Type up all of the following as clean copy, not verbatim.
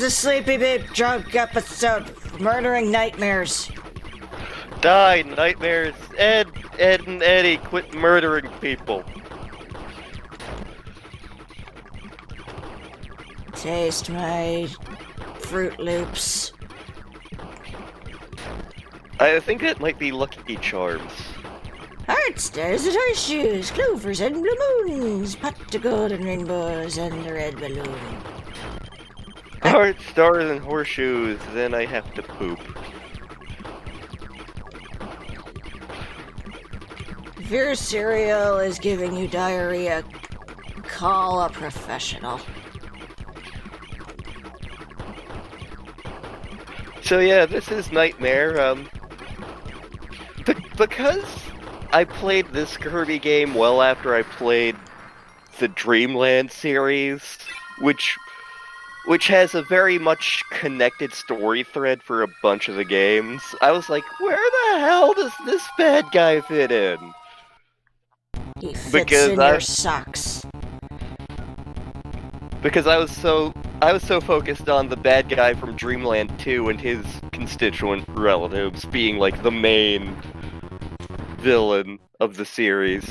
a sleepy beep drunk episode. Murdering nightmares. Die, nightmares. Ed and Eddie, quit murdering people. Taste my Fruit Loops. I think that might be Lucky Charms. Heart stars and horseshoes, clovers and blue moons, pot to golden rainbows and the red balloon. Heart, stars, and horseshoes, then I have to poop. If your cereal is giving you diarrhea, call a professional. So yeah, this is Nightmare, because I played this Kirby game well after I played the DreamLand series, which has a very much connected story thread for a bunch of the games. I was like, where the hell does this bad guy fit in? He fits in your socks. Because I was so focused on the bad guy from DreamLand 2 and his constituent relatives being like the main villain of the series.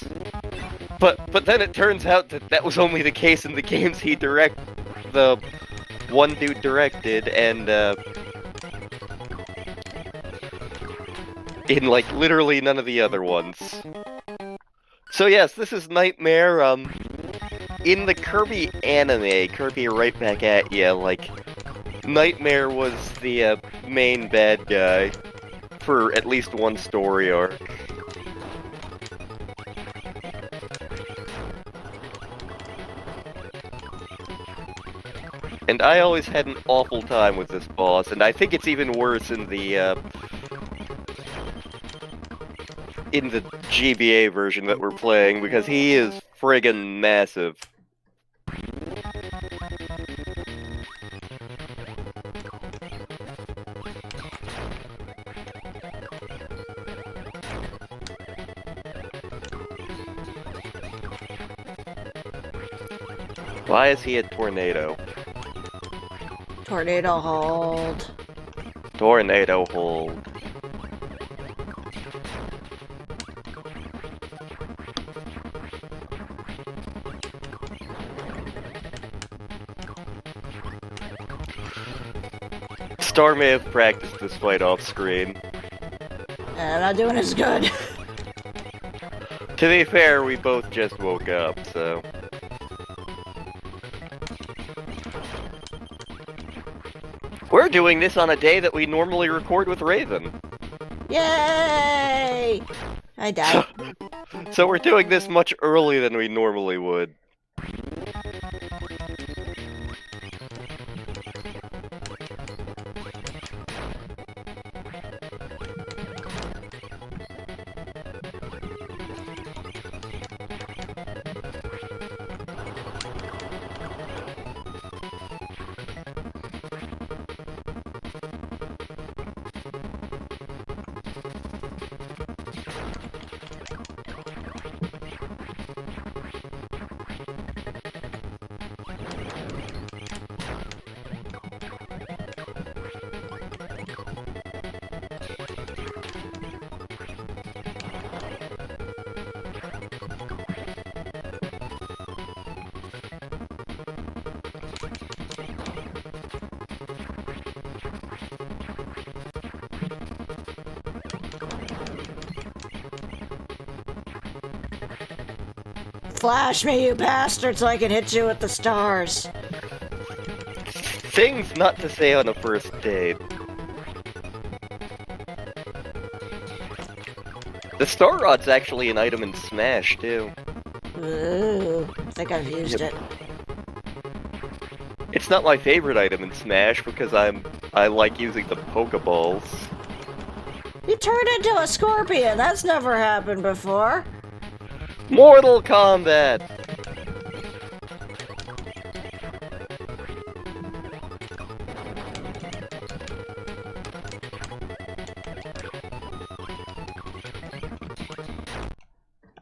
But then it turns out that was only the case in the games the one dude directed, and in like literally none of the other ones. So yes, this is Nightmare. In the Kirby anime, Kirby Right Back at Ya, like, Nightmare was the main bad guy for at least one story arc. And I always had an awful time with this boss, and I think it's even worse in the GBA version that we're playing, because he is friggin' massive. Why is he a tornado? Tornado hold. Tornado hold. Star may have practiced this fight off screen. I'm not doing as good. To be fair, we both just woke up, so... We're doing this on a day that we normally record with Raven. Yay! I died. So we're doing this much earlier than we normally would. Flash me, you bastard, so I can hit you with the stars. Things not to say on a first date. The Star Rod's actually an item in Smash, too. Ooh, I think I've used it. It's not my favorite item in Smash because I like using the Pokeballs. You turned into a scorpion. That's never happened before. Mortal Kombat!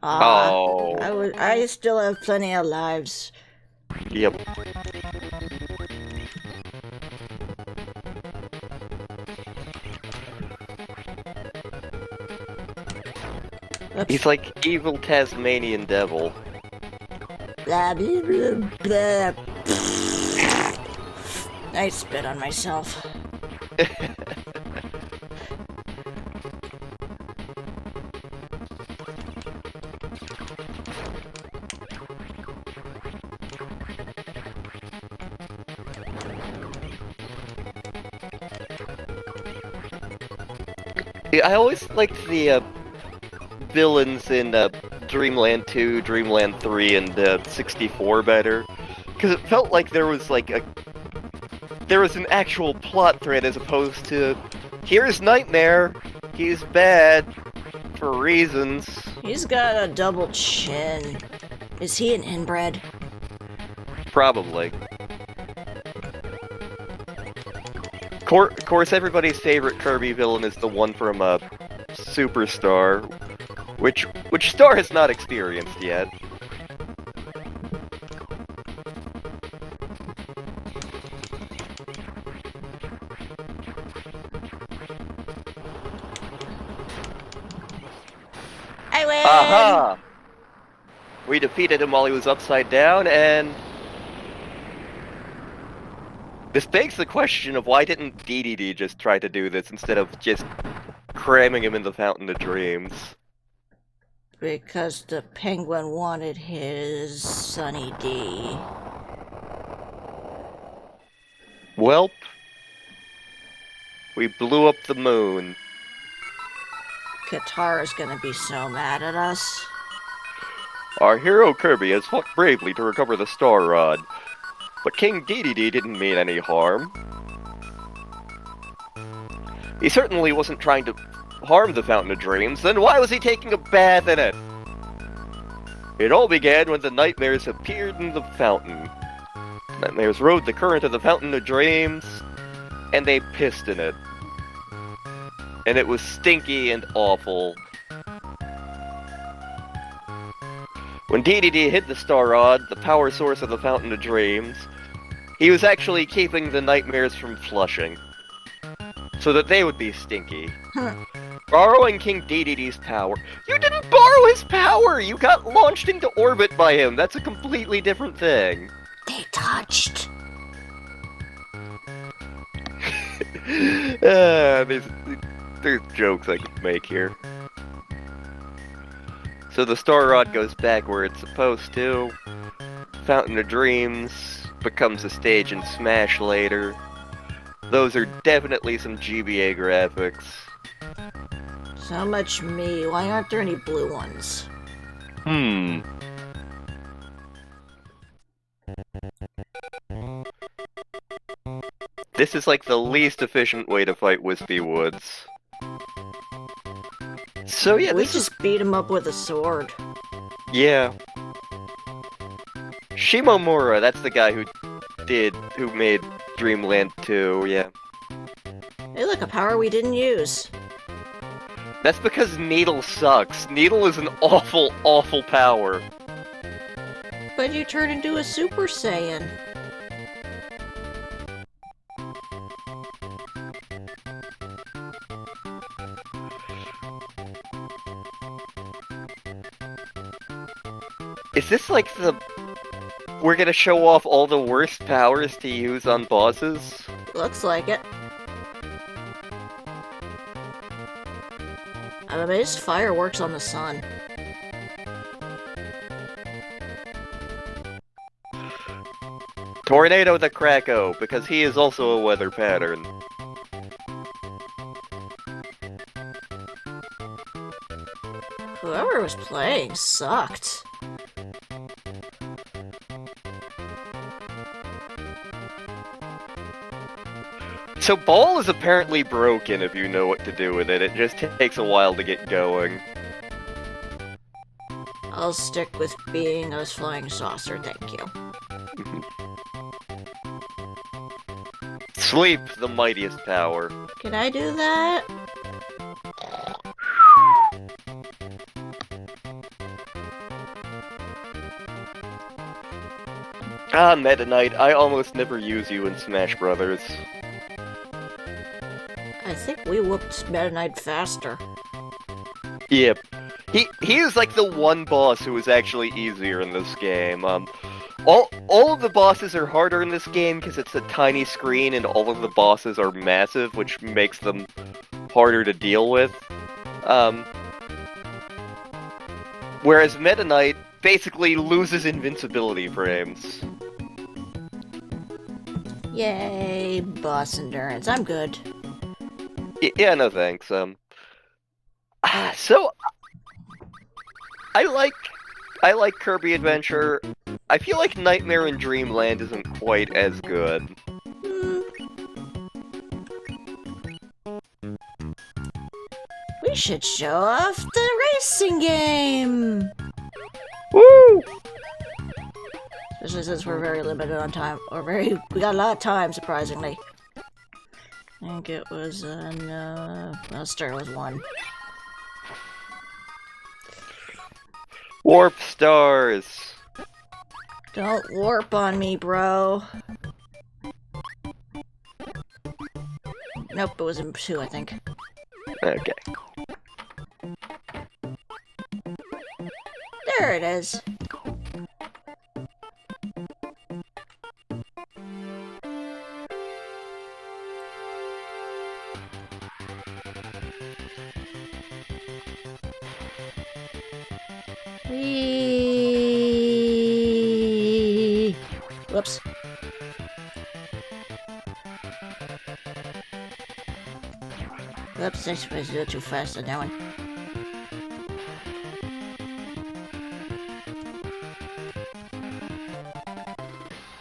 Oh. I still have plenty of lives. Yep. Oops. He's like evil Tasmanian devil. Blah, blah, blah, blah. I spit on myself. Yeah, I always liked the villains in DreamLand 2, DreamLand 3, and 64 better, because it felt like there was an actual plot thread as opposed to here's Nightmare, he's bad for reasons. He's got a double chin. Is he an inbred? Probably. Of course, everybody's favorite Kirby villain is the one from Superstar, which Star has not experienced yet. I win! Aha! We defeated him while he was upside down, and this begs the question of why didn't DeDeDe just try to do this instead of just cramming him in the Fountain of Dreams? Because the penguin wanted his Sunny D. Welp. We blew up the moon. Katara's gonna be so mad at us. Our hero Kirby has fought bravely to recover the Star Rod, but King DeDeDe didn't mean any harm. He certainly wasn't trying to harm the Fountain of Dreams, then why was he taking a bath in it? It all began when the Nightmares appeared in the fountain. Nightmares rode the current of the Fountain of Dreams, and they pissed in it. And it was stinky and awful. When DeDeDe hid the Star Rod, the power source of the Fountain of Dreams, he was actually keeping the Nightmares from flushing, so that they would be stinky. Borrowing King DeDeDe's power. You didn't borrow his power! You got launched into orbit by him! That's a completely different thing. They touched. There's jokes I could make here. So the Star Rod goes back where it's supposed to. Fountain of Dreams becomes a stage in Smash later. Those are definitely some GBA graphics. So much me. Why aren't there any blue ones? This is like the least efficient way to fight Wispy Woods. So yeah, We just beat him up with a sword. Yeah. Shimomura, that's the guy who made DreamLand 2, yeah. Hey, look, a power we didn't use. That's because Needle sucks. Needle is an awful, awful power. But you turn into a Super Saiyan. Is this like we're gonna show off all the worst powers to use on bosses? Looks like it. I'm amazed fire works on the sun. Tornado the Krako, because he is also a weather pattern. Whoever was playing sucked. So Ball is apparently broken if you know what to do with it. It just takes a while to get going. I'll stick with being a flying saucer, thank you. Sleep, the mightiest power. Can I do that? Ah, Meta Knight, I almost never use you in Smash Brothers. I think we whooped Meta Knight faster. Yep. He is like the one boss who is actually easier in this game. All of the bosses are harder in this game because it's a tiny screen and all of the bosses are massive, which makes them harder to deal with. Whereas Meta Knight basically loses invincibility frames. Yay, boss endurance. I'm good. Yeah, no thanks. So I like Kirby Adventure. I feel like Nightmare in Dreamland isn't quite as good. We should show off the racing game! Woo! Especially since we're very limited on time. We got a lot of time, surprisingly. I think it was, well, Star was 1. Warp stars! Don't warp on me, bro. Nope, it was in 2, I think. Okay. There it is. Whee! Whoops. Whoops, I suppose I did too fast on that one.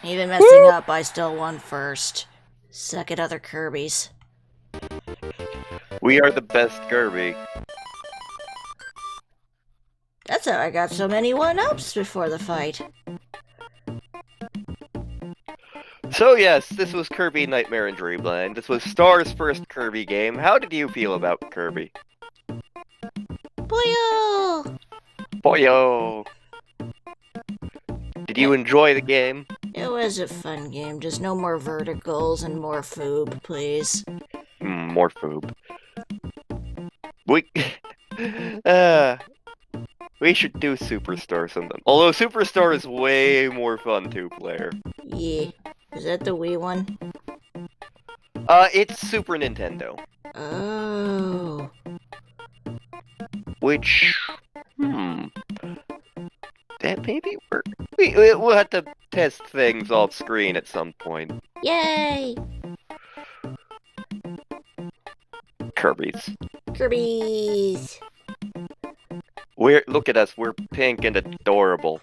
Even messing up, I still won first. Suck it, other Kirbys. We are the best Kirby. That's how I got so many 1-ups before the fight. So yes, this was Kirby Nightmare in Dreamland. This was Star's first Kirby game. How did you feel about Kirby? Boyo! Boyo! Did you enjoy the game? It was a fun game, just no more verticals and more foob, please. More foob. We should do Superstar sometime. Although Superstar is way more fun two-player. Yeah. Is that the Wii one? It's Super Nintendo. Oh. Which... That maybe work. We'll have to test things off screen at some point. Yay! Kirby's. Kirby's! Look at us, we're pink and adorable.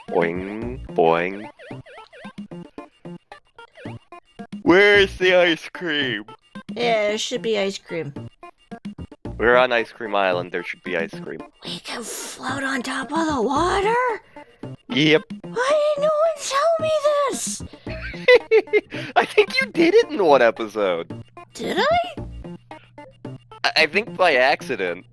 Boing, boing. Where's the ice cream? Yeah, there should be ice cream. We're on Ice Cream Island, there should be ice cream. We can float on top of the water? Yep. Why didn't no one tell me this? I think you did it in one episode. Did I? I think by accident.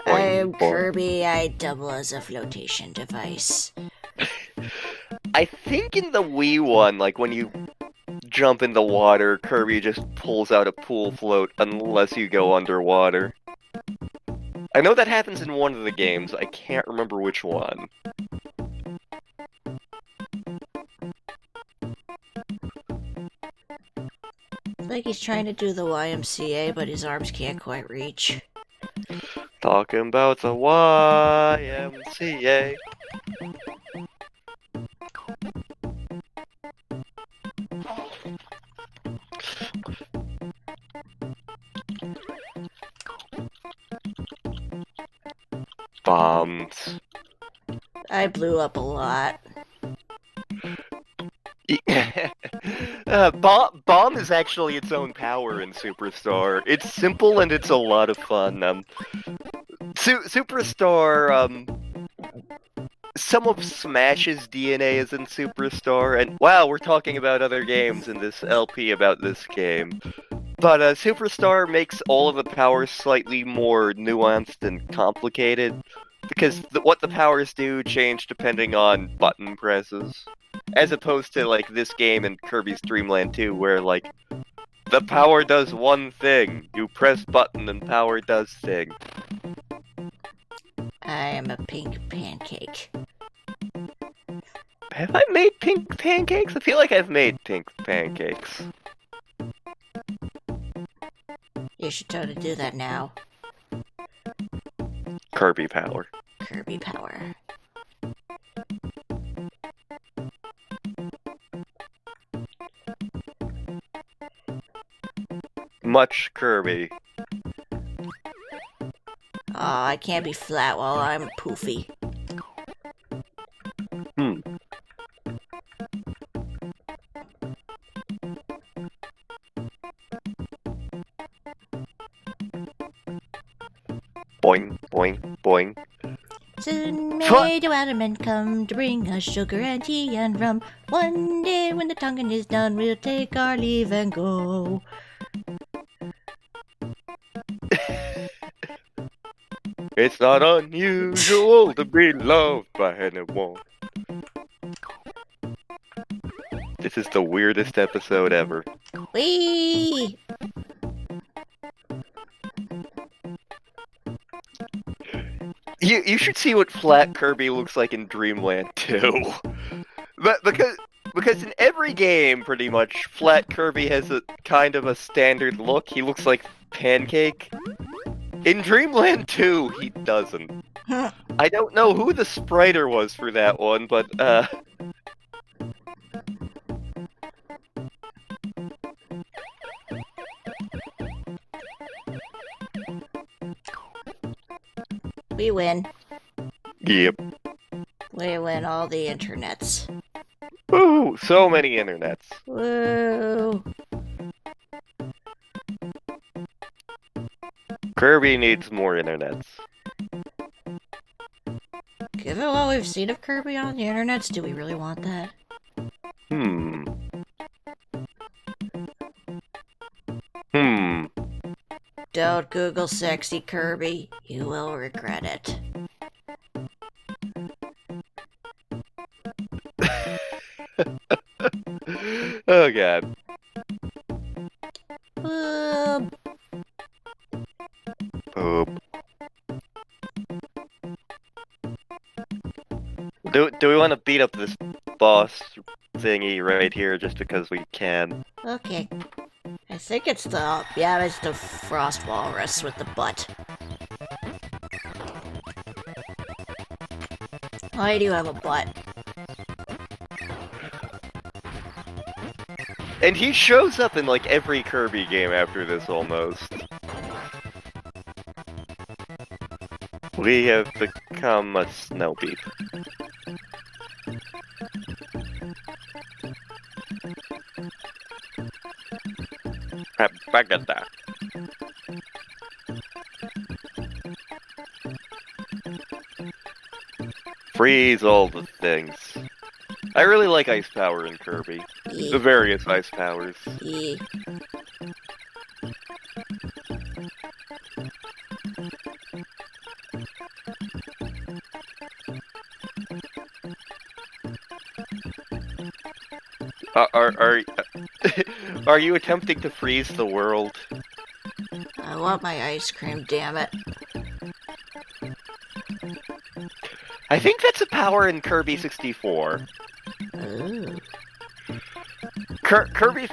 I am Kirby, I double as a flotation device. I think in the Wii one, like when you jump in the water, Kirby just pulls out a pool float unless you go underwater. I know that happens in one of the games, I can't remember which one. It's like he's trying to do the YMCA, but his arms can't quite reach. Talking about the YMCA. Bombs. I blew up a lot. Bomb is actually its own power in Superstar. It's simple and it's a lot of fun. Superstar, some of Smash's DNA is in Superstar, and wow, we're talking about other games in this LP about this game. But Superstar makes all of the powers slightly more nuanced and complicated, because what the powers do change depending on button presses. As opposed to, like, this game and Kirby's Dream Land 2, where, like, the power does one thing. You press button and power does thing. I am a pink pancake. Have I made pink pancakes? I feel like I've made pink pancakes. You should totally do that now. Kirby power. Kirby power. Much Kirby. Aw, I can't be flat while I'm poofy. Boing, boing, boing. Soon may the watermen come to bring us sugar and tea and rum. One day when the tonguing is done, we'll take our leave and go. It's not unusual to be loved by anyone. This is the weirdest episode ever. Whee! You should see what flat Kirby looks like in DreamLand 2. But because in every game, pretty much, flat Kirby has a kind of a standard look. He looks like Pancake. In DreamLand 2, he doesn't. I don't know who the spriter was for that one, but We win. yep. We win all the internets. Woo! So many internets. Woo! Kirby needs more internets. Given what we've seen of Kirby on the internets, do we really want that? Hmm. Don't Google sexy Kirby. You will regret it. Oh god. Poop. Do we want to beat up this boss thingy right here just because we can? Okay. I think it's the frost walrus with the butt. I do have a butt. And he shows up in like every Kirby game after this almost. We have become a snow beep. Back at that. Freeze all the things. I really like ice power in Kirby. Yeah. The various ice powers. Yeah. Are you attempting to freeze the world? I want my ice cream, damn it. I think that's a power in Kirby 64. Ooh. Kirby...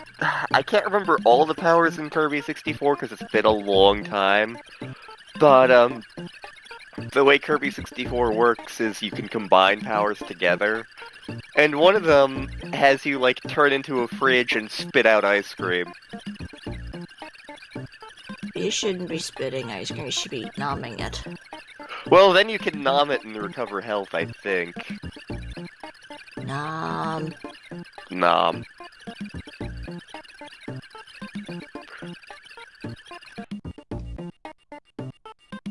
I can't remember all the powers in Kirby 64 because it's been a long time. But, the way Kirby 64 works is you can combine powers together. And one of them has you, like, turn into a fridge and spit out ice cream. You shouldn't be spitting ice cream, you should be nomming it. Well, then you can nom it and recover health, I think. Nom. Nom.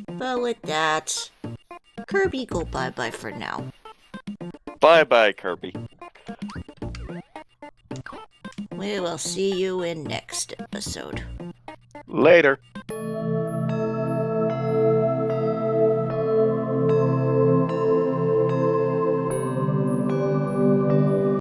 But with that, Kirby, go bye-bye for now. Bye-bye, Kirby. We will see you in next episode. Later.